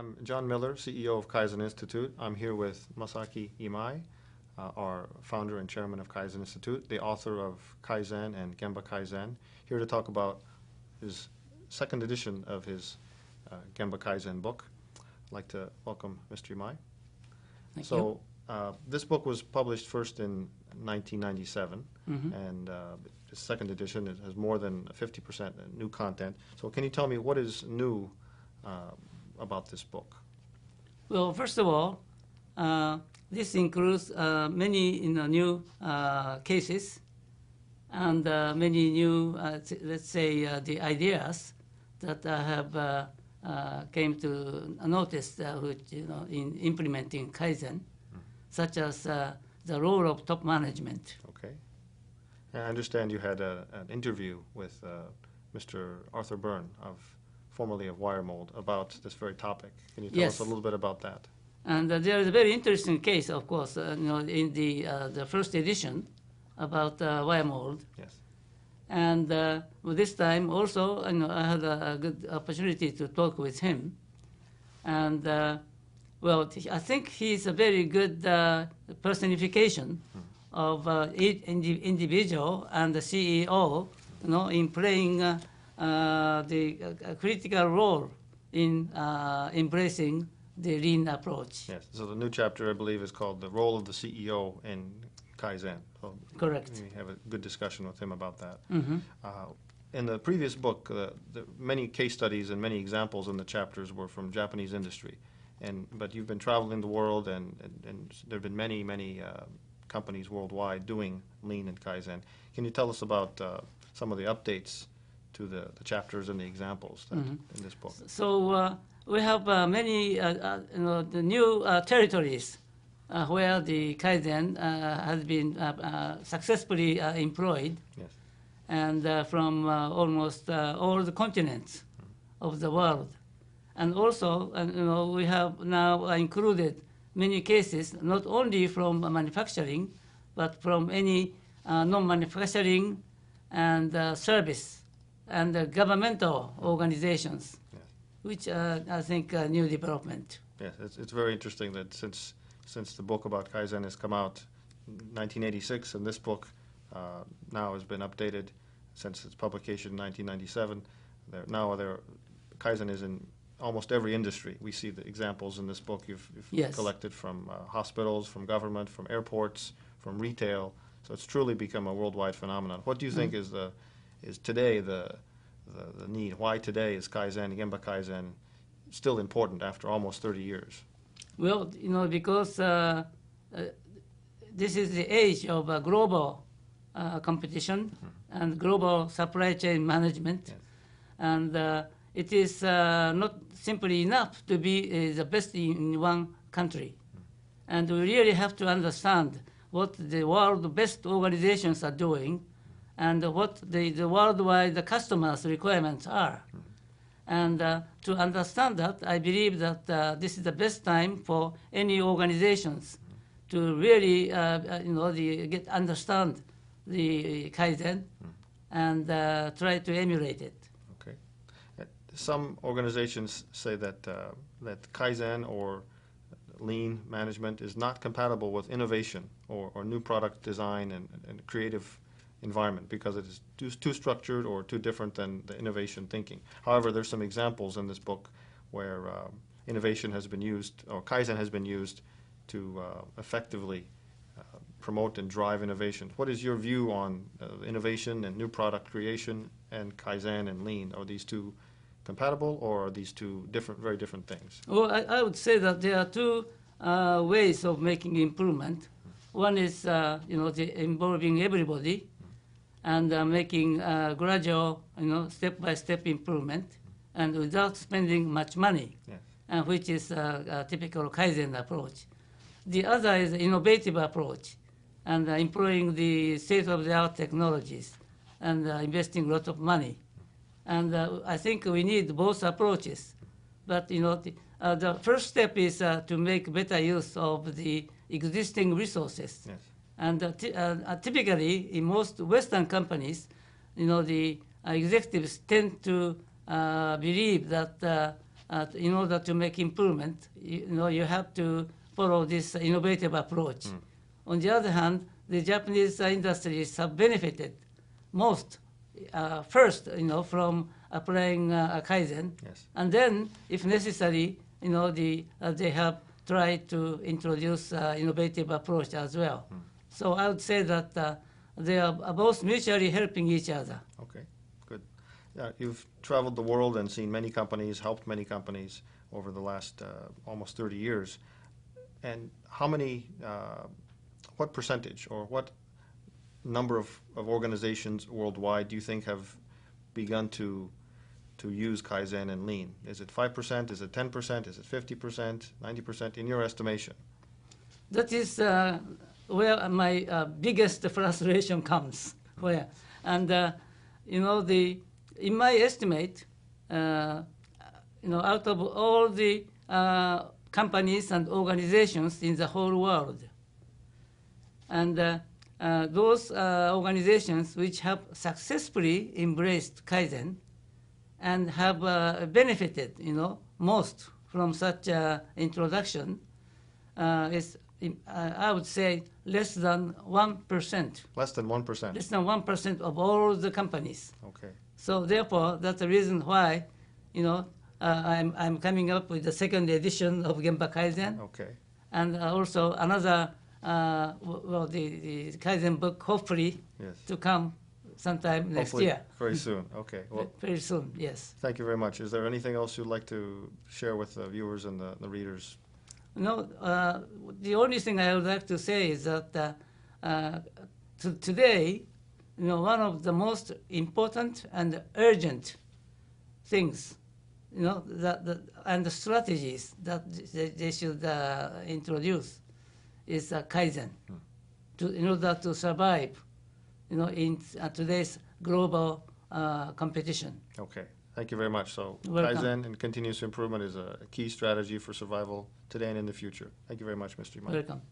I'm Jon Miller, CEO of Kaizen Institute. I'm here with Masaaki Imai, our founder and chairman of Kaizen Institute, the author of Kaizen and Gemba Kaizen, here to talk about his second edition of his Gemba Kaizen book. I'd like to welcome Mr. Imai. Thank you. This book was published first in 1997, and the second edition has more than 50% new content. So can you tell me what is new about this book? Well, first of all, this includes many new cases and many new, let's say, the ideas that I have came to notice which, in implementing Kaizen, such as the role of top management. Okay. And I understand you had an interview with Mr. Arthur Byrne, formerly of WireMold, about this very topic. Can you tell us a little bit about that? And there is a very interesting case, of course, in the first edition about WireMold. Yes. And this time also, I had a good opportunity to talk with him. And well, I think he's a very good personification of each individual and the CEO, in playing the critical role in embracing the lean approach. Yes. So the new chapter, I believe, is called "The Role of the CEO in Kaizen." So correct. We have a good discussion with him about that. In the previous book, the many case studies and many examples in the chapters were from Japanese industry. But you've been traveling the world, and there have been many companies worldwide doing lean and Kaizen. Can you tell us about some of the updates to the chapters and the examples in this book? So we have many the new territories where the Kaizen has been successfully employed, yes. And from almost all the continents of the world. And also, we have now included many cases, not only from manufacturing, but from any non-manufacturing and service and governmental organizations, yes. which I think a new development. Yes, it's very interesting that since the book about Kaizen has come out in 1986, and this book now has been updated since its publication in 1997, Kaizen is in almost every industry. We see the examples in this book you've yes. collected from hospitals, from government, from airports, from retail. So it's truly become a worldwide phenomenon. What do you think is today the need? Why today is Kaizen, Gemba Kaizen, still important after almost 30 years? Well, because this is the age of global competition and global supply chain management, yes. and it is not simply enough to be the best in one country. And we really have to understand what the world best organizations are doing and what the worldwide customers' requirements are. And to understand that, I believe that this is the best time for any organizations to really understand the Kaizen and try to emulate it. Some organizations say that Kaizen or lean management is not compatible with innovation or new product design and creative environment because it is too structured or too different than the innovation thinking. However, there's some examples in this book where innovation has been used, or Kaizen has been used to effectively promote and drive innovation. What is your view on innovation and new product creation and Kaizen and lean? Are these two compatible, or are these two very different things? Well, I would say that there are two ways of making improvement. One is, involving everybody and making gradual, step-by-step improvement, and without spending much money, yes. Which is a typical Kaizen approach. The other is innovative approach, and employing the state-of-the-art technologies and investing a lot of money. And I think we need both approaches. But the first step is to make better use of the existing resources. Yes. And typically, in most Western companies, the executives tend to believe that in order to make improvement, you have to follow this innovative approach. On the other hand, the Japanese industries have benefited most first, from applying Kaizen, Yes. and then, if necessary, they have tried to introduce innovative approach as well. So I would say that they are both mutually helping each other. Okay, good. You've traveled the world and seen many companies, helped many companies over the last almost 30 years. And how many, what percentage or what number of organizations worldwide do you think have begun to use Kaizen and Lean? Is it 5%? Is it 10%? Is it 50%? 90%? In your estimation? That is where my biggest frustration comes. In my estimate, out of all the companies and organizations in the whole world, and those organizations which have successfully embraced Kaizen and have benefited, most from such introduction, is, I would say, less than 1%. Less than 1%. Less than 1% of all the companies. Okay. So therefore, that's the reason why, I'm coming up with the second edition of Gemba Kaizen. Okay. And also another, the Kaizen book, hopefully, Yes. to come sometime next Hopefully year. very soon. Okay. Well, Very soon, yes. thank you very much. Is there anything else you'd like to share with the viewers and the readers? No, the only thing I would like to say is that today, one of the most important and urgent things, and the strategies that they should introduce is Kaizen, in order to survive, in today's global competition. Okay. Thank you very much. So Welcome. Kaizen and continuous improvement is a key strategy for survival today and in the future. Thank you very much, Mr. Imai. Welcome.